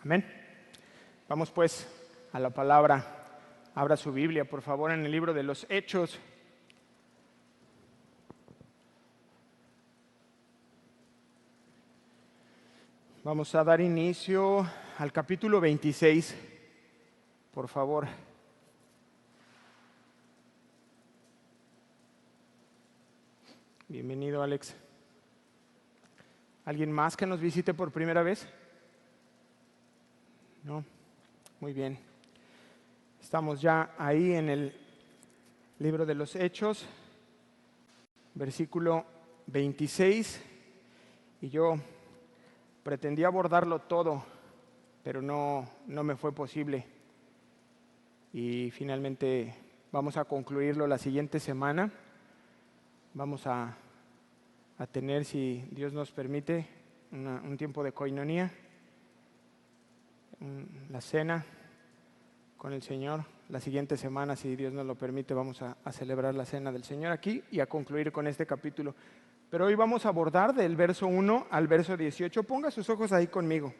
Amén. Vamos pues a la palabra. Abra su Biblia, por favor, en el libro de los Hechos. Vamos a dar inicio al capítulo 26, por favor. Bienvenido, Alex. ¿Alguien más que nos visite por primera vez? No, muy bien. Estamos ya ahí en el libro de los Hechos, versículo 26, y yo pretendía abordarlo todo, pero no me fue posible. Y finalmente vamos a concluirlo la siguiente semana. Vamos a tener, si Dios nos permite, un tiempo de coinonía, la cena con el Señor. La siguiente semana, si Dios nos lo permite, vamos a celebrar la cena del Señor aquí y a concluir con este capítulo. Pero hoy vamos a abordar del verso 1 al verso 18. Ponga sus ojos ahí conmigo.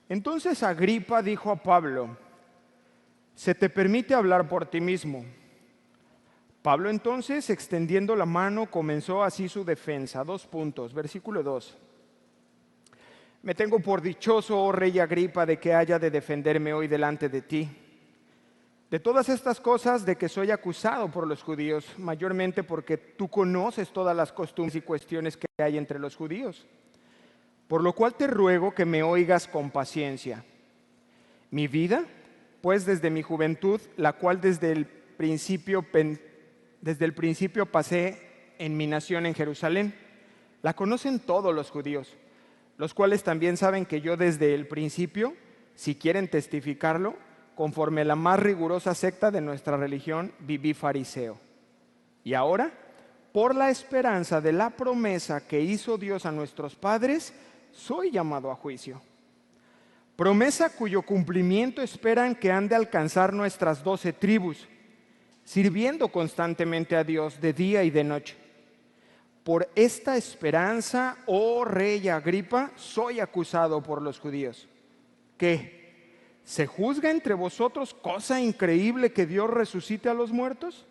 Entonces Agripa dijo a Pablo: «¿Se te permite hablar por ti mismo?». Pablo entonces, extendiendo la mano, comenzó así su defensa. Versículo 2. «Me tengo por dichoso, oh rey Agripa, de que haya de defenderme hoy delante de ti. De todas estas cosas de que soy acusado por los judíos, mayormente porque tú conoces todas las costumbres y cuestiones que hay entre los judíos. Por lo cual te ruego que me oigas con paciencia. Mi vida, pues desde mi juventud, la cual desde el principio pasé en mi nación en Jerusalén, la conocen todos los judíos, los cuales también saben que yo desde el principio, si quieren testificarlo, conforme a la más rigurosa secta de nuestra religión, viví fariseo. Y ahora, por la esperanza de la promesa que hizo Dios a nuestros padres, soy llamado a juicio. Promesa cuyo cumplimiento esperan que han de alcanzar nuestras 12 tribus, sirviendo constantemente a Dios de día y de noche. Por esta esperanza, oh rey Agripa, soy acusado por los judíos. ¿Qué? ¿Se juzga entre vosotros cosa increíble que Dios resucite a los muertos?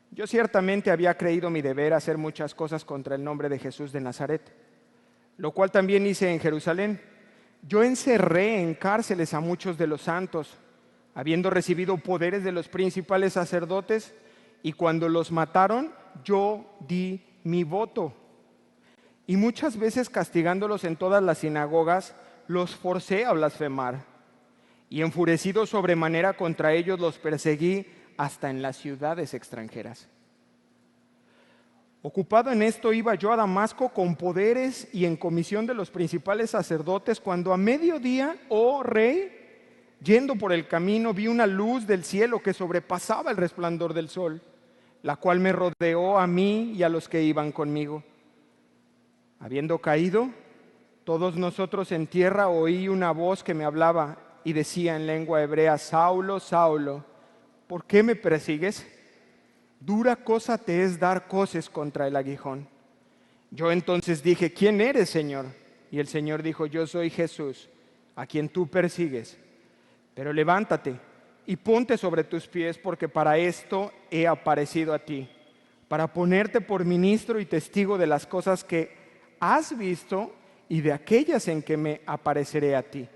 Yo ciertamente había creído mi deber hacer muchas cosas contra el nombre de Jesús de Nazaret, lo cual también hice en Jerusalén. Yo encerré en cárceles a muchos de los santos, habiendo recibido poderes de los principales sacerdotes, y cuando los mataron, yo di mi voto. Y muchas veces, castigándolos en todas las sinagogas, los forcé a blasfemar. Y enfurecido sobremanera contra ellos, los perseguí hasta en las ciudades extranjeras. Ocupado en esto, iba yo a Damasco con poderes y en comisión de los principales sacerdotes, cuando a mediodía, oh rey, yendo por el camino, vi una luz del cielo que sobrepasaba el resplandor del sol, la cual me rodeó a mí y a los que iban conmigo. Habiendo caído todos nosotros en tierra, oí una voz que me hablaba y decía en lengua hebrea: Saulo, Saulo, ¿por qué me persigues? Dura cosa te es dar coces contra el aguijón. Yo entonces dije: ¿Quién eres, Señor? Y el Señor dijo: Yo soy Jesús, a quien tú persigues. Pero levántate y ponte sobre tus pies, porque para esto he aparecido a ti, para ponerte por ministro y testigo de las cosas que has visto y de aquellas en que me apareceré a ti,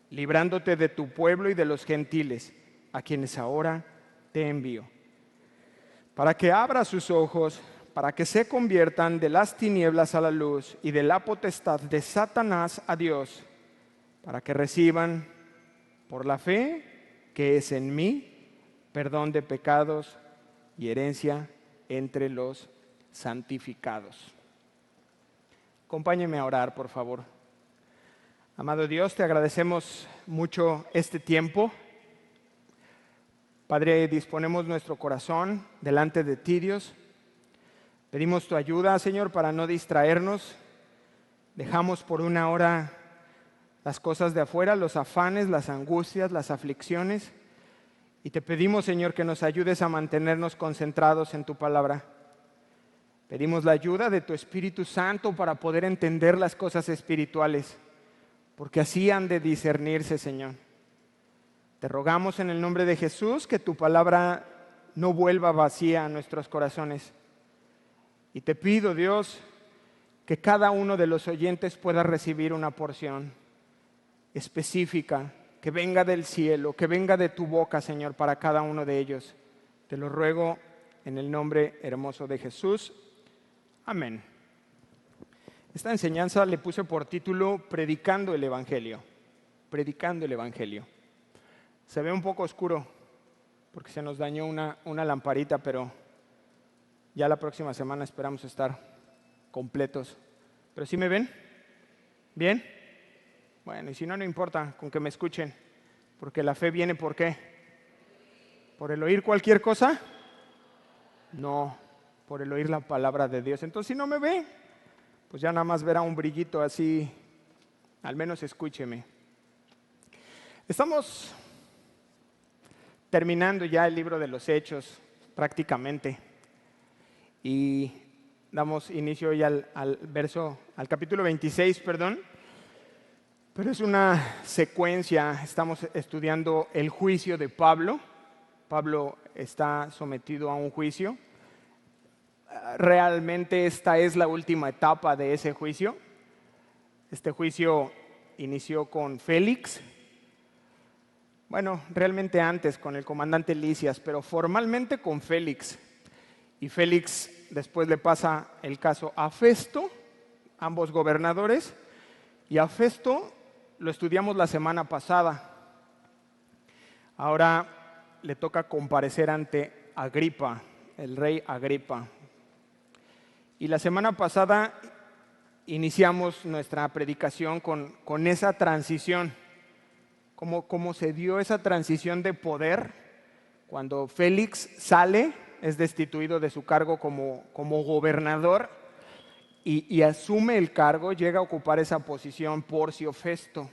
librándote de tu pueblo y de los gentiles, a quienes ahora te envío, para que abra sus ojos, para que se conviertan de las tinieblas a la luz y de la potestad de Satanás a Dios, para que reciban por la fe que es en mí perdón de pecados y herencia entre los santificados. Acompáñeme a orar, por favor. Amado Dios, te agradecemos mucho este tiempo. Padre, disponemos nuestro corazón delante de ti, Dios. Pedimos tu ayuda, Señor, para no distraernos. Dejamos por una hora las cosas de afuera, los afanes, las angustias, las aflicciones. Y te pedimos, Señor, que nos ayudes a mantenernos concentrados en tu palabra. Pedimos la ayuda de tu Espíritu Santo para poder entender las cosas espirituales, porque así han de discernirse, Señor. Te rogamos en el nombre de Jesús que tu palabra no vuelva vacía a nuestros corazones. Y te pido, Dios, que cada uno de los oyentes pueda recibir una porción específica, que venga del cielo, que venga de tu boca, Señor, para cada uno de ellos. Te lo ruego en el nombre hermoso de Jesús. Amén. Esta enseñanza le puse por título Predicando el Evangelio. Predicando el Evangelio. Se ve un poco oscuro porque se nos dañó una lamparita, pero ya la próxima semana esperamos estar completos. ¿Pero sí me ven? ¿Bien? Bueno, y si no, no importa, con que me escuchen, porque la fe viene ¿por qué? ¿Por el oír cualquier cosa? No, por el oír la palabra de Dios. Entonces, si no me ve, pues ya nada más verá un brillito así, al menos escúcheme. Estamos terminando ya el libro de los Hechos, prácticamente, y damos inicio ya al capítulo 26, perdón. Pero es una secuencia, estamos estudiando el juicio de Pablo. Pablo está sometido a un juicio. Realmente esta es la última etapa de ese juicio. Este juicio inició con Félix. Bueno, realmente antes con el comandante Lisias, pero formalmente con Félix. Y Félix después le pasa el caso a Festo, ambos gobernadores, y a Festo lo estudiamos la semana pasada. Ahora le toca comparecer ante Agripa, el rey Agripa. Y la semana pasada iniciamos nuestra predicación con esa transición, cómo se dio esa transición de poder cuando Félix sale, es destituido de su cargo como gobernador y asume el cargo, llega a ocupar esa posición Porcio Festo.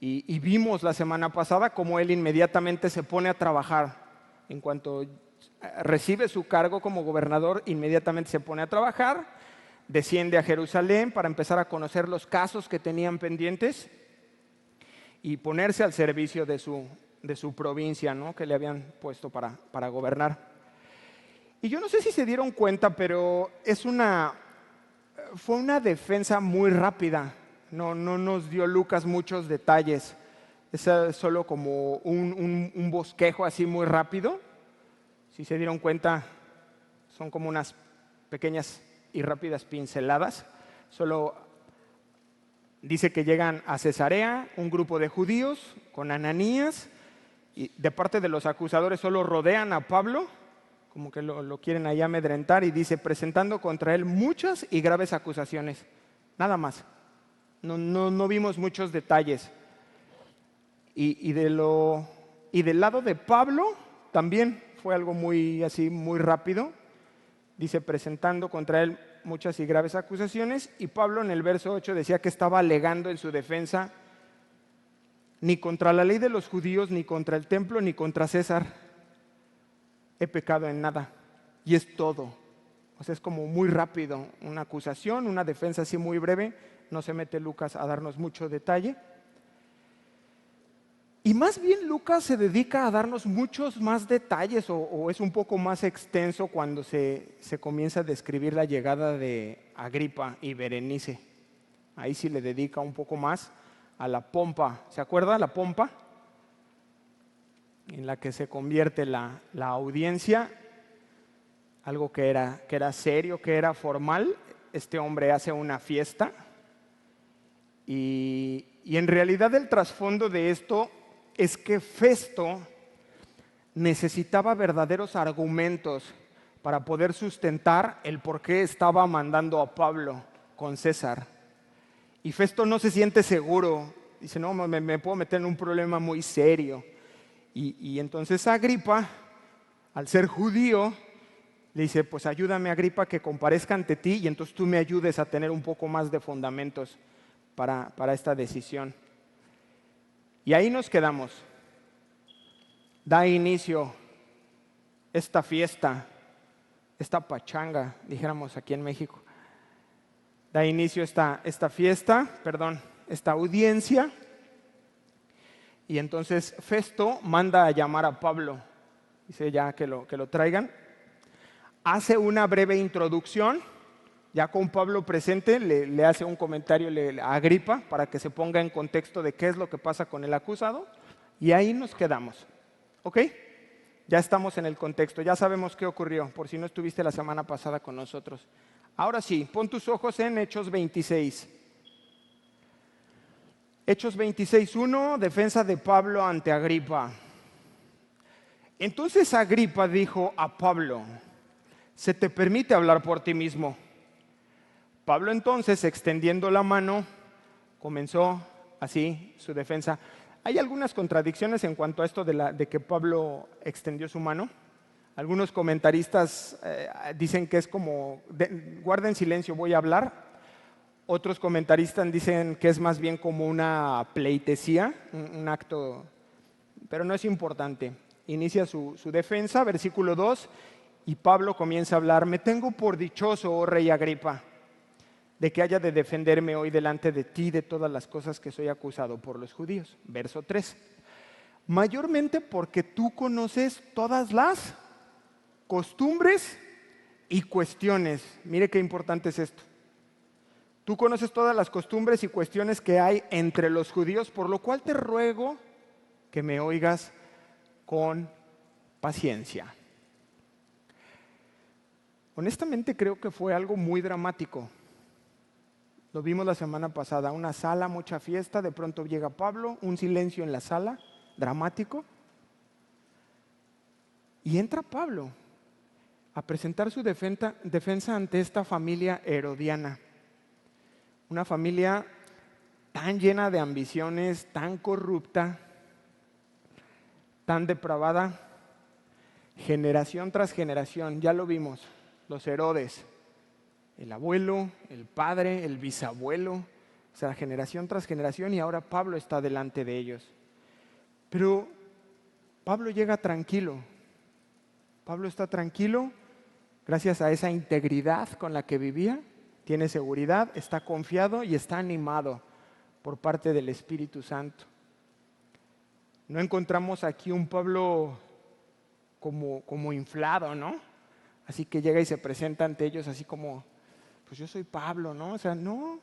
Y vimos la semana pasada cómo él inmediatamente se pone a trabajar. En cuanto recibe su cargo como gobernador, inmediatamente se pone a trabajar, desciende a Jerusalén para empezar a conocer los casos que tenían pendientes y ponerse al servicio de su provincia, ¿no?, que le habían puesto para gobernar. Y yo no sé si se dieron cuenta, pero fue una defensa muy rápida. No nos dio Lucas muchos detalles. Es solo como un bosquejo así muy rápido. Si se dieron cuenta, son como unas pequeñas y rápidas pinceladas. Solo dice que llegan a Cesarea un grupo de judíos con Ananías y de parte de los acusadores solo rodean a Pablo, como que lo quieren ahí amedrentar, y dice, presentando contra él muchas y graves acusaciones. Nada más. No vimos muchos detalles. Y del lado de Pablo también fue algo muy rápido. Dice, presentando contra él muchas y graves acusaciones, y Pablo en el verso 8 decía que estaba alegando en su defensa: ni contra la ley de los judíos, ni contra el templo, ni contra César he pecado en nada. Y es todo. O sea, es como muy rápido, una acusación, una defensa así muy breve. No se mete Lucas a darnos mucho detalle. Y más bien Lucas se dedica a darnos muchos más detalles, o es un poco más extenso cuando se comienza a describir la llegada de Agripa y Berenice. Ahí sí le dedica un poco más a la pompa. ¿Se acuerda la pompa? En la que se convierte la audiencia, algo que era serio, que era formal. Este hombre hace una fiesta y en realidad el trasfondo de esto es que Festo necesitaba verdaderos argumentos para poder sustentar el por qué estaba mandando a Pablo con César. Y Festo no se siente seguro, dice, no, me puedo meter en un problema muy serio. Y entonces Agripa, al ser judío, le dice, pues ayúdame, Agripa, que comparezca ante ti y entonces tú me ayudes a tener un poco más de fundamentos para esta decisión. Y ahí nos quedamos. Da inicio esta fiesta, esta pachanga, dijéramos aquí en México. Da inicio esta fiesta, perdón, esta audiencia, y entonces Festo manda a llamar a Pablo. Dice ya que lo traigan. Hace una breve introducción, ya con Pablo presente, le hace un comentario a Agripa para que se ponga en contexto de qué es lo que pasa con el acusado, y ahí nos quedamos. ¿Ok? Ya estamos en el contexto, ya sabemos qué ocurrió, por si no estuviste la semana pasada con nosotros. Ahora sí, pon tus ojos en Hechos 26. Hechos 26:1, defensa de Pablo ante Agripa. Entonces Agripa dijo a Pablo: se te permite hablar por ti mismo. Pablo entonces, extendiendo la mano, comenzó así su defensa. Hay algunas contradicciones en cuanto a esto de que Pablo extendió su mano. Algunos comentaristas dicen que es como, guarden silencio, voy a hablar. Otros comentaristas dicen que es más bien como una pleitesía, un acto, pero no es importante. Inicia su defensa, versículo 2, y Pablo comienza a hablar: me tengo por dichoso, oh rey Agripa, de que haya de defenderme hoy delante de ti de todas las cosas que soy acusado por los judíos. Verso 3, mayormente porque tú conoces todas las costumbres y cuestiones. Mire qué importante es esto. Tú conoces todas las costumbres y cuestiones que hay entre los judíos, por lo cual te ruego que me oigas con paciencia. Honestamente creo que fue algo muy dramático. Lo vimos la semana pasada, una sala, mucha fiesta, de pronto llega Pablo, un silencio en la sala, dramático. Y entra Pablo a presentar su defensa ante esta familia herodiana. Una familia tan llena de ambiciones, tan corrupta, tan depravada, generación tras generación, ya lo vimos, los Herodes, el abuelo, el padre, el bisabuelo, o sea, generación tras generación, y ahora Pablo está delante de ellos. Pero Pablo llega tranquilo. Pablo está tranquilo gracias a esa integridad con la que vivía, tiene seguridad, está confiado y está animado por parte del Espíritu Santo. No encontramos aquí un Pablo como inflado, ¿no? Así que llega y se presenta ante ellos así como, pues yo soy Pablo, ¿no? O sea, no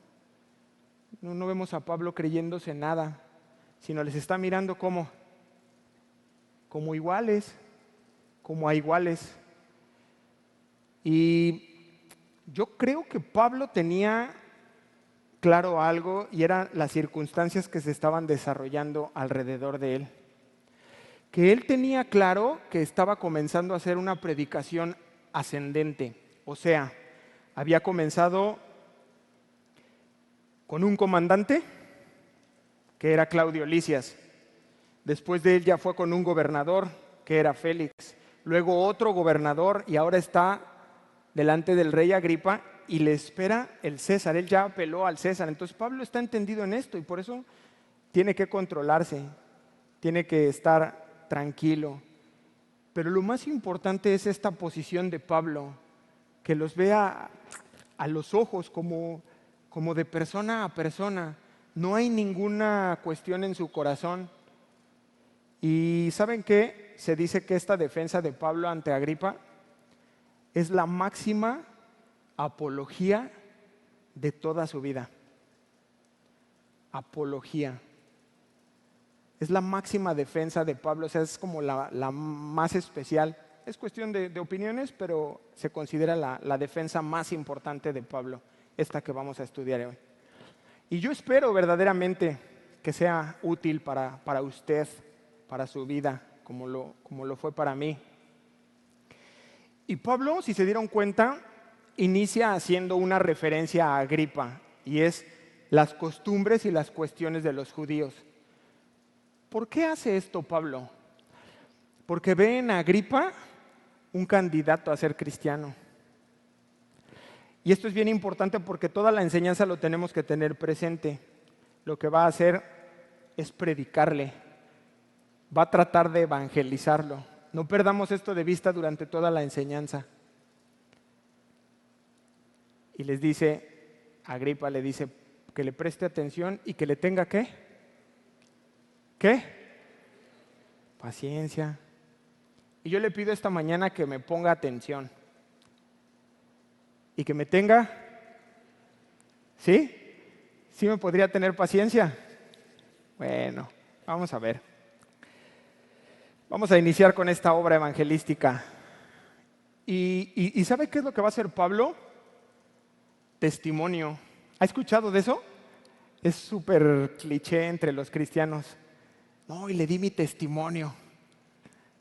vemos a Pablo creyéndose nada, sino les está mirando como iguales, como a iguales. Y yo creo que Pablo tenía claro algo, y eran las circunstancias que se estaban desarrollando alrededor de él. Que él tenía claro que estaba comenzando a hacer una predicación ascendente, o sea, había comenzado con un comandante que era Claudio Lisias. Después de él ya fue con un gobernador que era Félix. Luego otro gobernador, y ahora está delante del rey Agripa y le espera el César. Él ya apeló al César. Entonces Pablo está entendido en esto y por eso tiene que controlarse, tiene que estar tranquilo. Pero lo más importante es esta posición de Pablo, que los vea a los ojos como de persona a persona. No hay ninguna cuestión en su corazón. Y ¿saben qué? Se dice que esta defensa de Pablo ante Agripa es la máxima apología de toda su vida. Apología. Es la máxima defensa de Pablo, o sea, es como la más especial. Es cuestión de opiniones, pero se considera la defensa más importante de Pablo, esta que vamos a estudiar hoy. Y yo espero verdaderamente que sea útil para usted, para su vida, como lo fue para mí. Y Pablo, si se dieron cuenta, inicia haciendo una referencia a Agripa, y es las costumbres y las cuestiones de los judíos. ¿Por qué hace esto Pablo? Porque ve en Agripa un candidato a ser cristiano. Y esto es bien importante porque toda la enseñanza lo tenemos que tener presente. Lo que va a hacer es predicarle, va a tratar de evangelizarlo. No perdamos esto de vista durante toda la enseñanza. Y les dice, Agripa le dice, que le preste atención y que le tenga ¿qué? ¿Qué? Paciencia. Y yo le pido esta mañana que me ponga atención y que me tenga, ¿sí? ¿Sí me podría tener paciencia? Bueno, vamos a ver. Vamos a iniciar con esta obra evangelística. ¿Y sabe qué es lo que va a hacer Pablo? Testimonio. ¿Ha escuchado de eso? Es súper cliché entre los cristianos. No, y le di mi testimonio.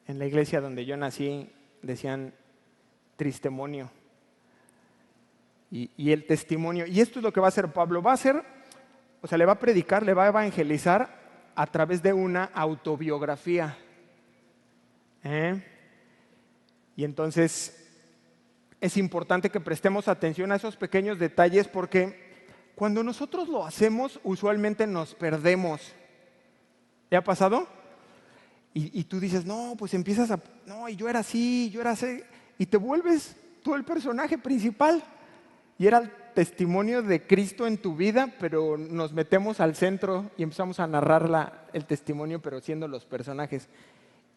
En la iglesia donde yo nací decían tristemonio. Y el testimonio. Y esto es lo que va a hacer Pablo. Va a hacer, o sea, le va a predicar, le va a evangelizar a través de una autobiografía. Y entonces es importante que prestemos atención a esos pequeños detalles porque cuando nosotros lo hacemos usualmente nos perdemos. ¿Le ha pasado? Y tú dices, no, pues empiezas a, no, y yo era así, y te vuelves tú el personaje principal. Y era el testimonio de Cristo en tu vida, pero nos metemos al centro y empezamos a narrar el testimonio, pero siendo los personajes.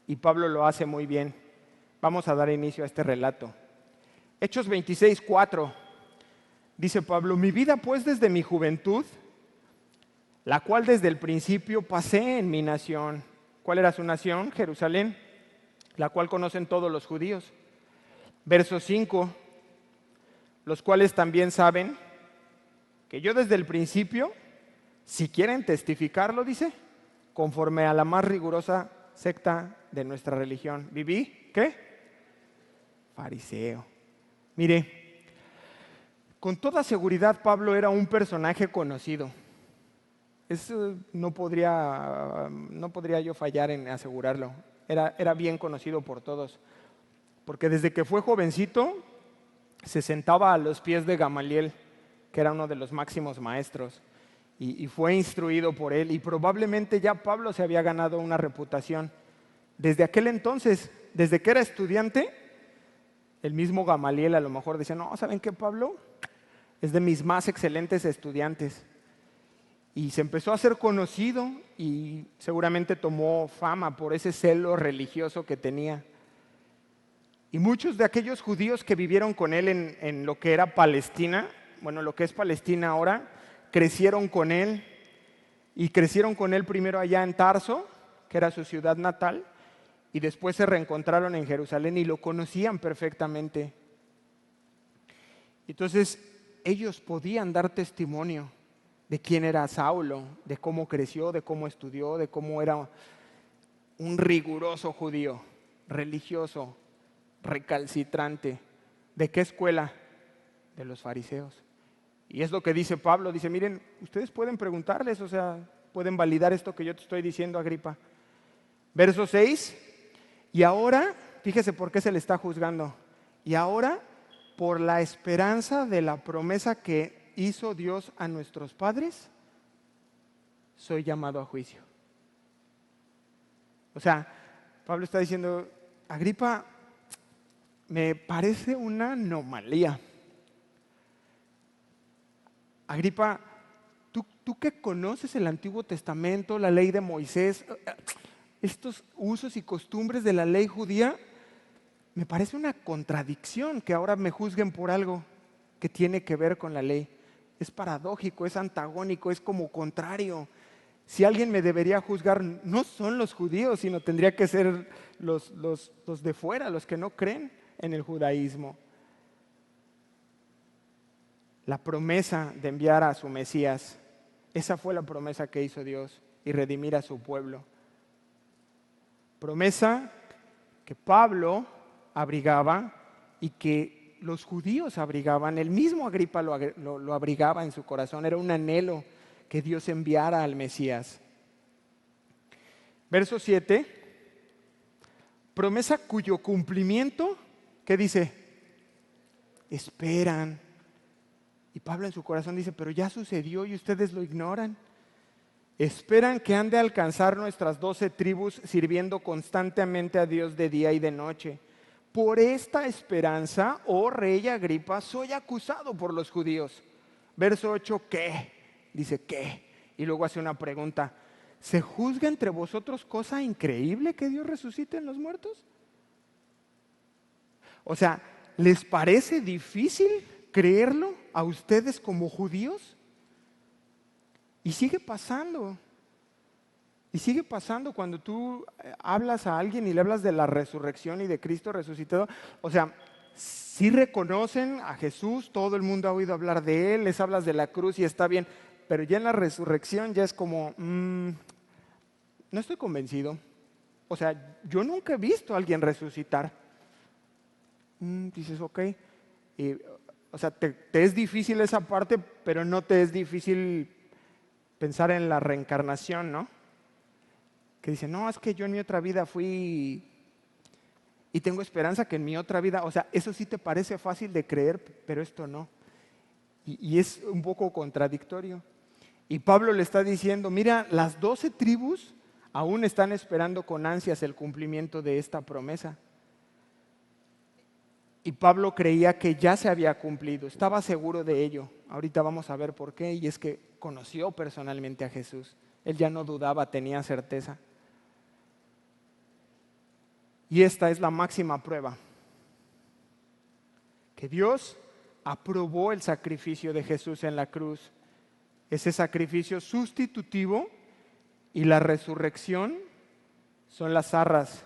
Y Pablo lo hace muy bien. Vamos a dar inicio a este relato. Hechos 26:4, dice Pablo, mi vida pues desde mi juventud, la cual desde el principio pasé en mi nación. ¿Cuál era su nación? Jerusalén, la cual conocen todos los judíos. Verso 5, los cuales también saben que yo desde el principio, si quieren testificarlo, dice, conforme a la más rigurosa secta de nuestra religión, viví, ¿qué? Fariseo. Mire, con toda seguridad Pablo era un personaje conocido. Eso no podría yo fallar en asegurarlo. Era bien conocido por todos. Porque desde que fue jovencito se sentaba a los pies de Gamaliel, que era uno de los máximos maestros, y fue instruido por él. Y probablemente ya Pablo se había ganado una reputación. Desde aquel entonces, desde que era estudiante, el mismo Gamaliel a lo mejor decía, no, ¿saben qué, Pablo? Es de mis más excelentes estudiantes. Y se empezó a hacer conocido y seguramente tomó fama por ese celo religioso que tenía. Y muchos de aquellos judíos que vivieron con él en lo que era Palestina, bueno, lo que es Palestina ahora, crecieron con él. Y crecieron con él primero allá en Tarso, que era su ciudad natal, y después se reencontraron en Jerusalén y lo conocían perfectamente. Entonces, ellos podían dar testimonio de quién era Saulo, de cómo creció, de cómo estudió, de cómo era un riguroso judío, religioso, recalcitrante. ¿De qué escuela? De los fariseos. Y es lo que dice Pablo, dice, miren, ustedes pueden preguntarles, o sea, pueden validar esto que yo te estoy diciendo, Agripa. Verso 6, y ahora, fíjese por qué se le está juzgando, y ahora por la esperanza de la promesa que hizo Dios a nuestros padres, soy llamado a juicio. O sea, Pablo está diciendo, Agripa, me parece una anomalía. Agripa, tú que conoces el Antiguo Testamento, la ley de Moisés, estos usos y costumbres de la ley judía, me parece una contradicción que ahora me juzguen por algo que tiene que ver con la ley. Es paradójico, es antagónico, es como contrario. Si alguien me debería juzgar, no son los judíos, sino tendría que ser los de fuera, los que no creen en el judaísmo. La promesa de enviar a su Mesías, esa fue la promesa que hizo Dios y redimir a su pueblo. Promesa que Pablo abrigaba y que los judíos abrigaban. El mismo Agripa lo abrigaba en su corazón. Era un anhelo que Dios enviara al Mesías. Verso 7, promesa cuyo cumplimiento, ¿qué dice? Esperan. Y Pablo en su corazón dice, pero ya sucedió y ustedes lo ignoran. Esperan que han de alcanzar nuestras 12 tribus sirviendo constantemente a Dios de día y de noche. Por esta esperanza, oh rey Agripa, soy acusado por los judíos. Verso 8, ¿qué? Dice, ¿qué? Y luego hace una pregunta, ¿se juzga entre vosotros cosa increíble que Dios resucite en los muertos? O sea, ¿les parece difícil creerlo a ustedes como judíos? Y sigue pasando. Y sigue pasando cuando tú hablas a alguien y le hablas de la resurrección y de Cristo resucitado. O sea, sí reconocen a Jesús, todo el mundo ha oído hablar de Él, les hablas de la cruz y está bien, pero ya en la resurrección ya es como, no estoy convencido. O sea, yo nunca he visto a alguien resucitar. Dices, ok. Y, o sea, te es difícil esa parte, pero no te es difícil pensar en la reencarnación, ¿no? Que dice, no, es que yo en mi otra vida fui y tengo esperanza que en mi otra vida, o sea, eso sí te parece fácil de creer, pero esto no. Y es un poco contradictorio. Y Pablo le está diciendo, mira, las 12 tribus aún están esperando con ansias el cumplimiento de esta promesa. Y Pablo creía que ya se había cumplido, estaba seguro de ello. Ahorita vamos a ver por qué, y es que conoció personalmente a Jesús. Él ya no dudaba, tenía certeza. Y esta es la máxima prueba, que Dios aprobó el sacrificio de Jesús en la cruz, ese sacrificio sustitutivo, y la resurrección son las arras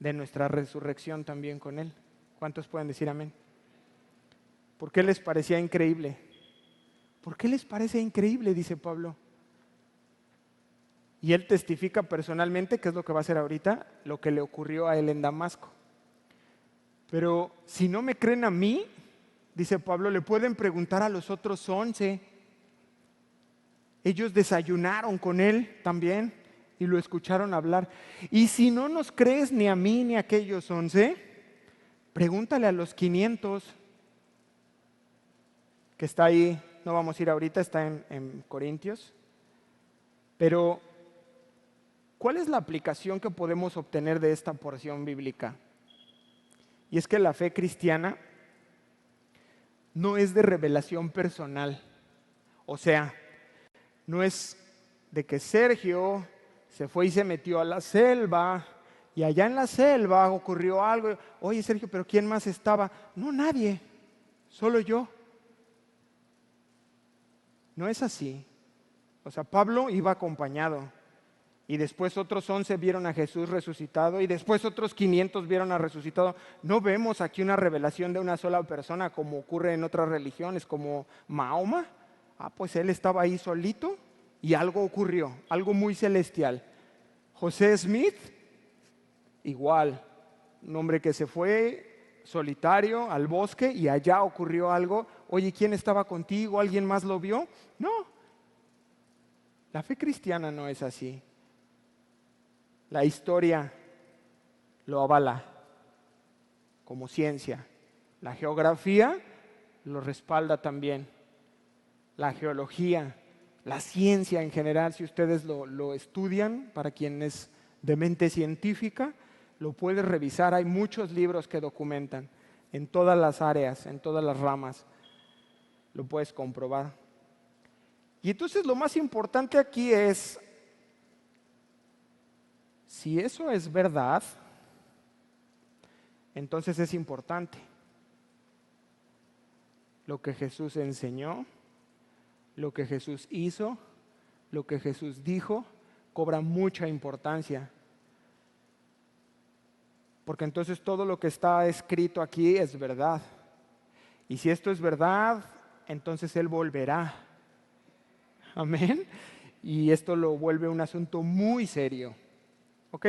de nuestra resurrección también con Él. ¿Cuántos pueden decir amén? ¿Por qué les parecía increíble? ¿Por qué les parece increíble? Dice Pablo. Y él testifica personalmente, que es lo que va a hacer ahorita, lo que le ocurrió a él en Damasco. Pero si no me creen a mí, dice Pablo, le pueden preguntar a los otros 11. Ellos desayunaron con él también y lo escucharon hablar. Y si no nos crees ni a mí ni a aquellos 11, pregúntale a los 500 que está ahí. No vamos a ir ahorita, está en Corintios. Pero ¿cuál es la aplicación que podemos obtener de esta porción bíblica? Y es que la fe cristiana no es de revelación personal. O sea, no es de que Sergio se fue y se metió a la selva y allá en la selva ocurrió algo. Oye, Sergio, ¿pero quién más estaba? No, nadie, solo yo. No es así. O sea, Pablo iba acompañado. Y después otros 11 vieron a Jesús resucitado y después otros 500 vieron a resucitado. No vemos aquí una revelación de una sola persona como ocurre en otras religiones, como Mahoma. Pues él estaba ahí solito y algo ocurrió, algo muy celestial. José Smith, igual, un hombre que se fue solitario al bosque y allá ocurrió algo. Oye, ¿quién estaba contigo? ¿Alguien más lo vio? No, la fe cristiana no es así. La historia lo avala como ciencia. La geografía lo respalda también. La geología, la ciencia en general, si ustedes lo estudian, para quien es de mente científica, lo puedes revisar. Hay muchos libros que documentan en todas las áreas, en todas las ramas. Lo puedes comprobar. Y entonces lo más importante aquí es, si eso es verdad, entonces es importante. Lo que Jesús enseñó, lo que Jesús hizo, lo que Jesús dijo, cobra mucha importancia. Porque entonces todo lo que está escrito aquí es verdad. Y si esto es verdad, entonces Él volverá. Amén. Y esto lo vuelve un asunto muy serio. ¿Ok?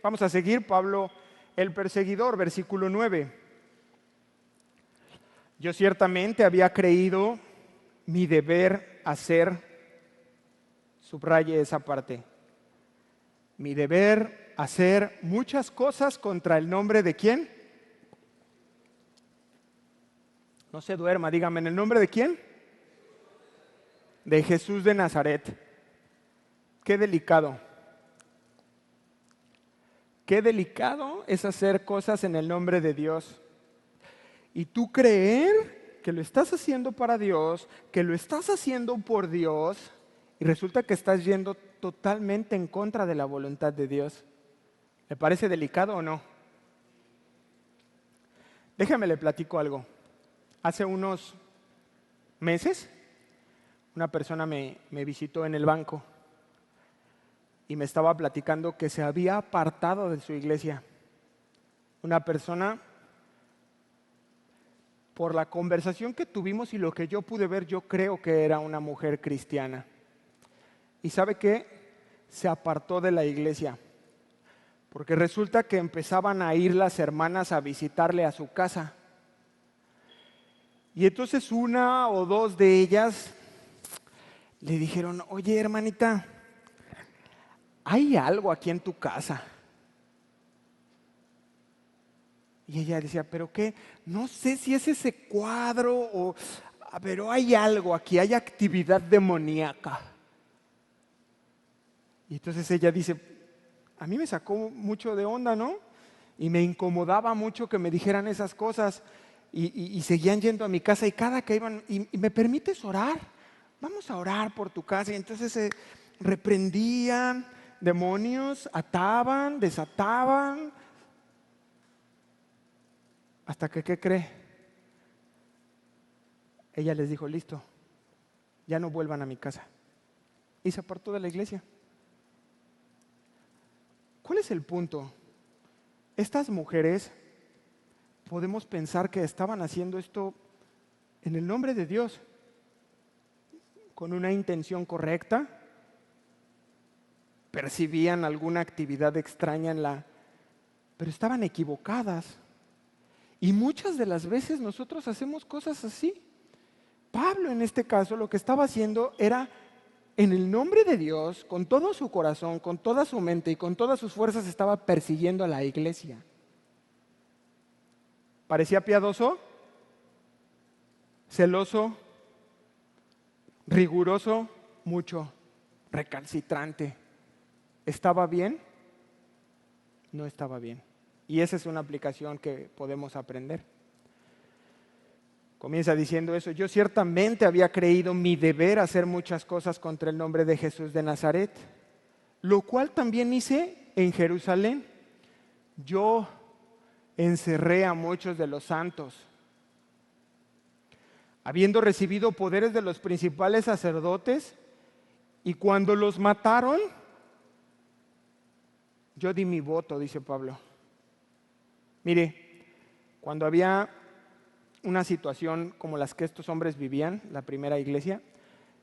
Vamos a seguir. Pablo, el perseguidor, versículo 9. Yo ciertamente había creído mi deber hacer, subraye esa parte, mi deber hacer muchas cosas contra el nombre de ¿quién? No se duerma, dígame, ¿en el nombre de quién? De Jesús de Nazaret. Qué delicado. Qué delicado es hacer cosas en el nombre de Dios. Y tú creer que lo estás haciendo para Dios, que lo estás haciendo por Dios, y resulta que estás yendo totalmente en contra de la voluntad de Dios. ¿Le parece delicado o no? Déjame le platico algo. Hace unos meses, una persona me visitó en el banco y me estaba platicando que se había apartado de su iglesia. Una persona, por la conversación que tuvimos y lo que yo pude ver, yo creo que era una mujer cristiana. ¿Y sabe qué? Se apartó de la iglesia, porque resulta que empezaban a ir las hermanas a visitarle a su casa. Y entonces una o dos de ellas le dijeron: oye, hermanita, hay algo aquí en tu casa. Y ella decía: ¿pero qué? No sé si es ese cuadro pero hay algo aquí, hay actividad demoníaca. Y entonces ella dice: a mí me sacó mucho de onda, ¿no? Y me incomodaba mucho que me dijeran esas cosas. Y seguían yendo a mi casa y cada que iban, y ¿me permites orar? Vamos a orar por tu casa. Y entonces se reprendían demonios, ataban, desataban. Hasta que, ¿qué cree? Ella les dijo: listo, ya no vuelvan a mi casa. Y se apartó de la iglesia. ¿Cuál es el punto? Estas mujeres podemos pensar que estaban haciendo esto en el nombre de Dios, con una intención correcta, percibían alguna actividad extraña pero estaban equivocadas. Y muchas de las veces nosotros hacemos cosas así. Pablo, en este caso, lo que estaba haciendo era, en el nombre de Dios, con todo su corazón, con toda su mente y con todas sus fuerzas, estaba persiguiendo a la iglesia. ¿Parecía piadoso? ¿Celoso? ¿Riguroso? Mucho. ¿Recalcitrante? ¿Estaba bien? No estaba bien. Y esa es una aplicación que podemos aprender. Comienza diciendo eso: yo ciertamente había creído mi deber hacer muchas cosas contra el nombre de Jesús de Nazaret, lo cual también hice en Jerusalén. Yo encerré a muchos de los santos, habiendo recibido poderes de los principales sacerdotes, y cuando los mataron, yo di mi voto, dice Pablo. Mire, cuando había una situación como las que estos hombres vivían, la primera iglesia,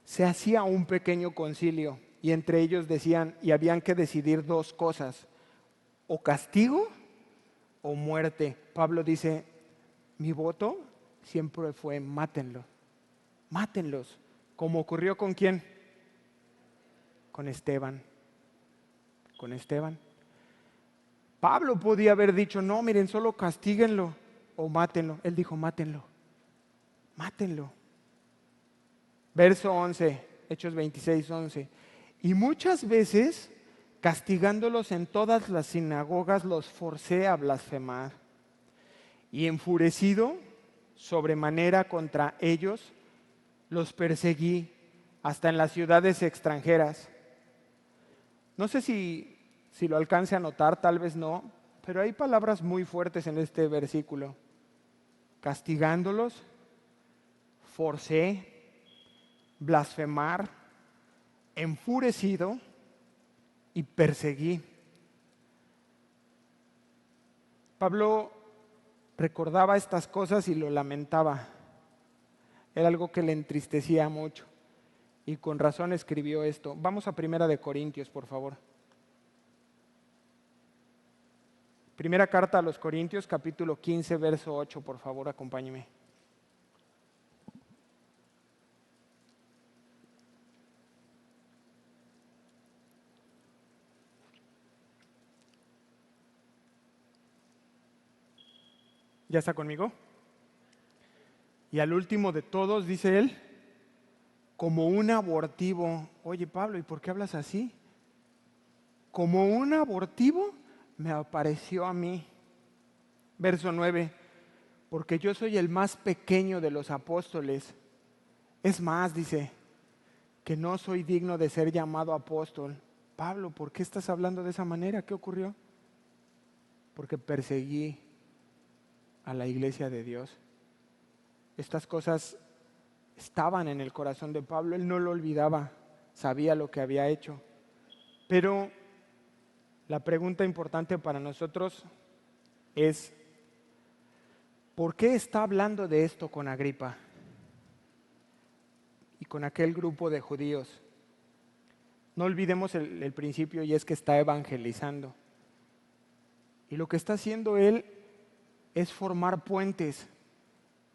se hacía un pequeño concilio y entre ellos decían, y habían que decidir dos cosas: o castigo o muerte. Pablo dice: mi voto siempre fue mátenlo, mátenlos. Como ocurrió ¿con quién? Con Esteban. Con Esteban. Pablo podía haber dicho: no, miren, solo castíguenlo o mátenlo. Él dijo: mátenlo, mátenlo. Verso 11, Hechos 26, 11. Y muchas veces, castigándolos en todas las sinagogas, los forcé a blasfemar. Y enfurecido sobremanera contra ellos, los perseguí hasta en las ciudades extranjeras. No sé si lo alcance a notar, tal vez no, pero hay palabras muy fuertes en este versículo. Castigándolos, forcé, blasfemar, enfurecido y perseguí. Pablo recordaba estas cosas y lo lamentaba. Era algo que le entristecía mucho y con razón escribió esto. Vamos a Primera de Corintios, por favor. Primera carta a los Corintios, capítulo 15, verso 8, por favor, acompáñeme. ¿Ya está conmigo? Y al último de todos, dice él, como un abortivo. Oye, Pablo, ¿y por qué hablas así? Como un abortivo me apareció a mí. Verso 9. porque yo soy el más pequeño de los apóstoles. Es más, dice, que no soy digno de ser llamado apóstol. Pablo, ¿por qué estás hablando de esa manera? ¿Qué ocurrió? Porque perseguí a la iglesia de Dios. Estas cosas estaban en el corazón de Pablo, él no lo olvidaba, sabía lo que había hecho. Pero la pregunta importante para nosotros es, ¿por qué está hablando de esto con Agripa y con aquel grupo de judíos? No olvidemos el principio, y es que está evangelizando. Y lo que está haciendo él es formar puentes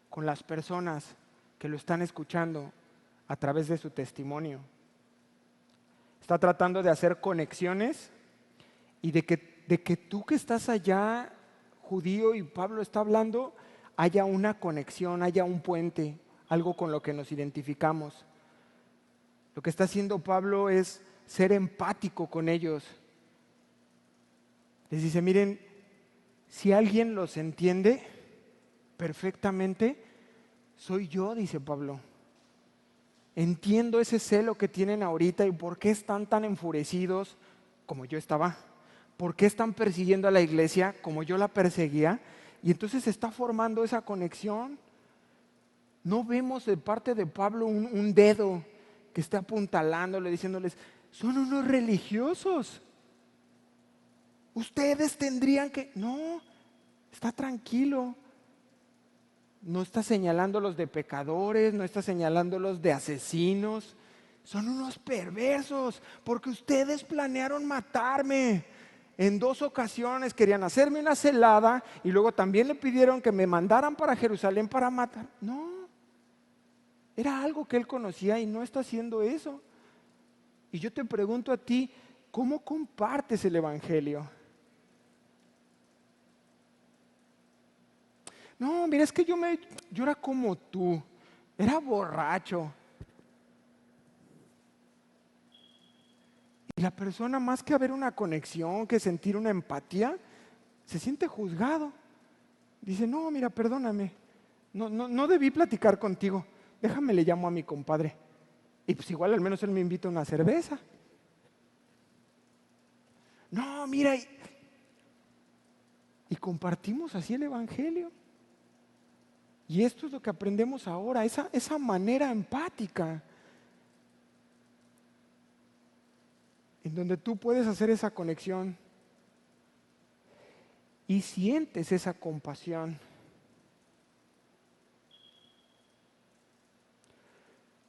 con las personas que lo están escuchando a través de su testimonio. Está tratando de hacer conexiones y de que tú que estás allá, judío, y Pablo está hablando, haya una conexión, haya un puente, algo con lo que nos identificamos. Lo que está haciendo Pablo es ser empático con ellos. Les dice, miren, si alguien los entiende perfectamente, soy yo, dice Pablo. Entiendo ese celo que tienen ahorita y por qué están tan enfurecidos como yo estaba. ¿Por qué están persiguiendo a la iglesia como yo la perseguía? Y entonces se está formando esa conexión. No vemos de parte de Pablo un dedo que está apuntalándole, diciéndoles, son unos religiosos. Ustedes tendrían que... No, está tranquilo. No está señalándolos de pecadores, no está señalándolos de asesinos. Son unos perversos, porque ustedes planearon matarme. En 2 ocasiones querían hacerme una celada y luego también le pidieron que me mandaran para Jerusalén para matar. No, era algo que él conocía y no está haciendo eso. Y yo te pregunto a ti, ¿cómo compartes el evangelio? No, mira, es que yo era como tú, era borracho. Y la persona, más que haber una conexión, que sentir una empatía, se siente juzgado. Dice, no, mira, perdóname, no debí platicar contigo, déjame le llamo a mi compadre. Y pues igual al menos él me invita a una cerveza. No, mira, y compartimos así el evangelio. Y esto es lo que aprendemos ahora, esa manera empática, en donde tú puedes hacer esa conexión y sientes esa compasión.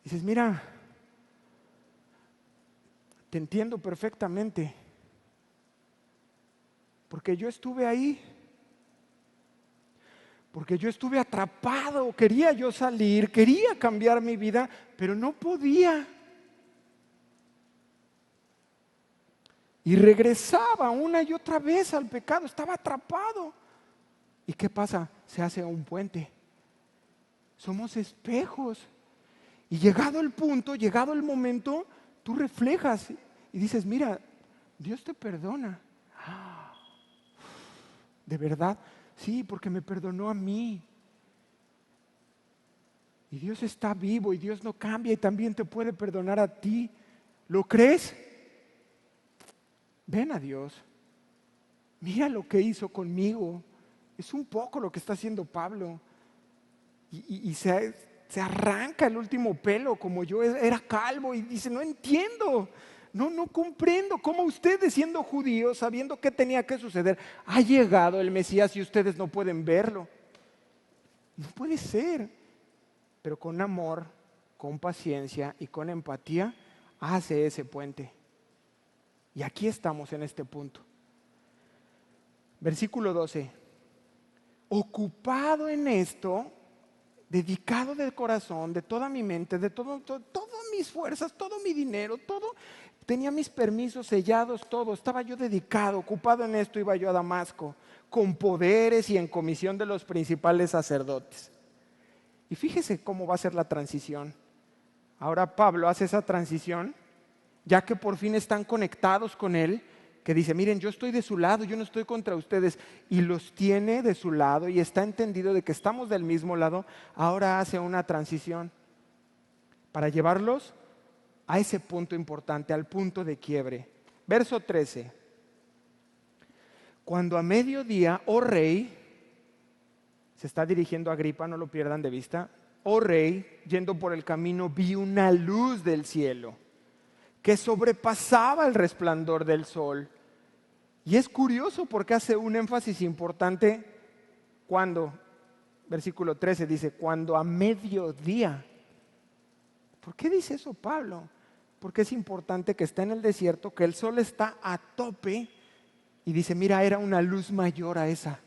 Dices, mira, te entiendo perfectamente, porque yo estuve ahí, porque yo estuve atrapado, quería yo salir, quería cambiar mi vida, pero no podía. Y regresaba una y otra vez al pecado, estaba atrapado. ¿Y qué pasa? Se hace un puente. Somos espejos. Y llegado el punto, llegado el momento, tú reflejas y dices, mira, Dios te perdona. ¿De verdad? Sí, porque me perdonó a mí. Y Dios está vivo y Dios no cambia y también te puede perdonar a ti. ¿Lo crees? Ven a Dios. Mira lo que hizo conmigo. Es un poco lo que está haciendo Pablo. Y se arranca el último pelo, como yo era calvo, y dice, no entiendo, no comprendo cómo ustedes, siendo judíos, sabiendo qué tenía que suceder, ha llegado el Mesías y ustedes no pueden verlo. No puede ser. Pero con amor, con paciencia y con empatía hace ese puente. Y aquí estamos en este punto. Versículo 12. Ocupado en esto, dedicado del corazón, de toda mi mente, de todas mis fuerzas, todo mi dinero, todo, tenía mis permisos sellados, todo, estaba yo dedicado, ocupado en esto, iba yo a Damasco, con poderes y en comisión de los principales sacerdotes. Y fíjese cómo va a ser la transición. Ahora Pablo hace esa transición, ya que por fin están conectados con él, que dice, miren, yo estoy de su lado, yo no estoy contra ustedes, y los tiene de su lado y está entendido de que estamos del mismo lado, ahora hace una transición para llevarlos a ese punto importante, al punto de quiebre. Verso 13. Cuando a mediodía, oh rey, se está dirigiendo a Agripa, no lo pierdan de vista, oh rey, yendo por el camino, vi una luz del cielo que sobrepasaba el resplandor del sol. Y es curioso porque hace un énfasis importante cuando, versículo 13 dice, cuando a mediodía. ¿Por qué dice eso Pablo? Porque es importante que está en el desierto, que el sol está a tope y dice, mira, era una luz mayor a esa,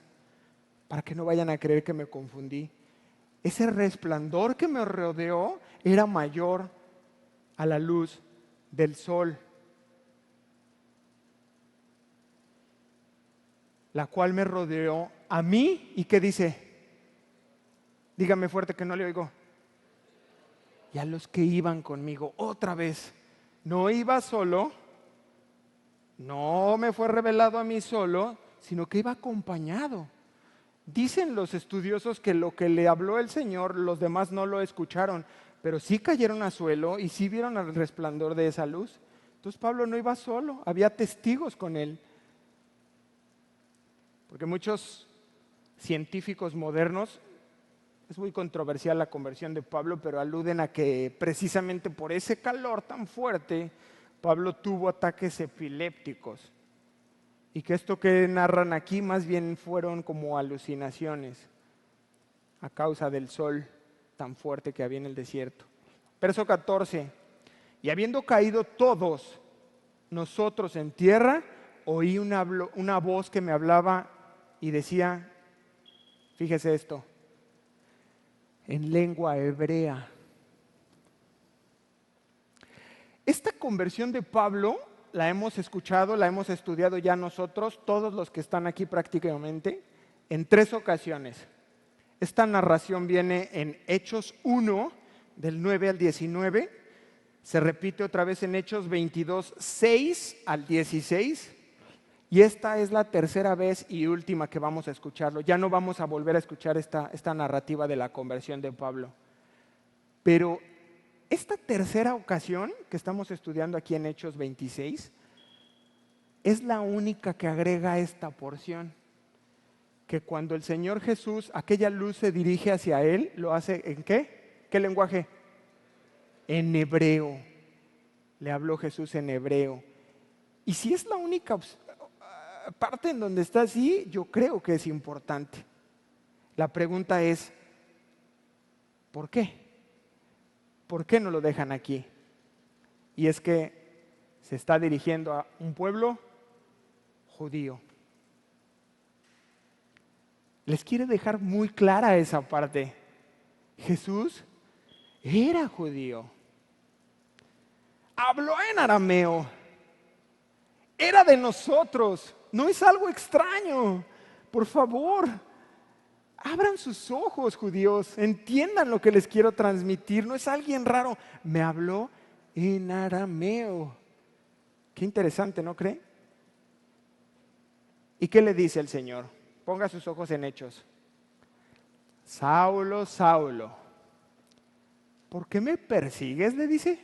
para que no vayan a creer que me confundí. Ese resplandor que me rodeó era mayor a la luz del sol, la cual me rodeó a mí. ¿Y qué dice? Dígame fuerte que no le oigo. Y a los que iban conmigo, otra vez, no iba solo, no me fue revelado a mí solo, sino que iba acompañado. Dicen los estudiosos que lo que le habló el Señor, los demás no lo escucharon, pero sí cayeron a suelo y sí vieron el resplandor de esa luz. Entonces Pablo no iba solo, había testigos con él. Porque muchos científicos modernos, es muy controversial la conversión de Pablo, pero aluden a que precisamente por ese calor tan fuerte, Pablo tuvo ataques epilépticos. Y que esto que narran aquí más bien fueron como alucinaciones a causa del sol tan fuerte que había en el desierto. Verso 14. Y habiendo caído todos nosotros en tierra, oí una voz que me hablaba y decía, fíjese esto, en lengua hebrea. Esta conversión de Pablo la hemos escuchado, la hemos estudiado ya nosotros, todos los que están aquí prácticamente, en 3 ocasiones. Esta narración viene en Hechos 1, del 9 al 19, se repite otra vez en Hechos 22, 6 al 16, y esta es la tercera vez y última que vamos a escucharlo. Ya no vamos a volver a escuchar esta narrativa de la conversión de Pablo. Pero esta tercera ocasión que estamos estudiando aquí en Hechos 26 es la única que agrega esta porción, que cuando el Señor Jesús, aquella luz se dirige hacia él, lo hace ¿en qué? ¿Qué lenguaje? En hebreo. Le habló Jesús en hebreo. Y si es la única parte en donde está así, yo creo que es importante. La pregunta es, ¿por qué? ¿Por qué no lo dejan aquí? Y es que se está dirigiendo a un pueblo judío. Les quiere dejar muy clara esa parte. Jesús era judío. Habló en arameo. Era de nosotros. No es algo extraño. Por favor, abran sus ojos, judíos. Entiendan lo que les quiero transmitir. No es alguien raro. Me habló en arameo. Qué interesante, ¿no cree? ¿Y qué le dice el Señor? Ponga sus ojos en Hechos. Saulo, Saulo, ¿por qué me persigues? Le dice.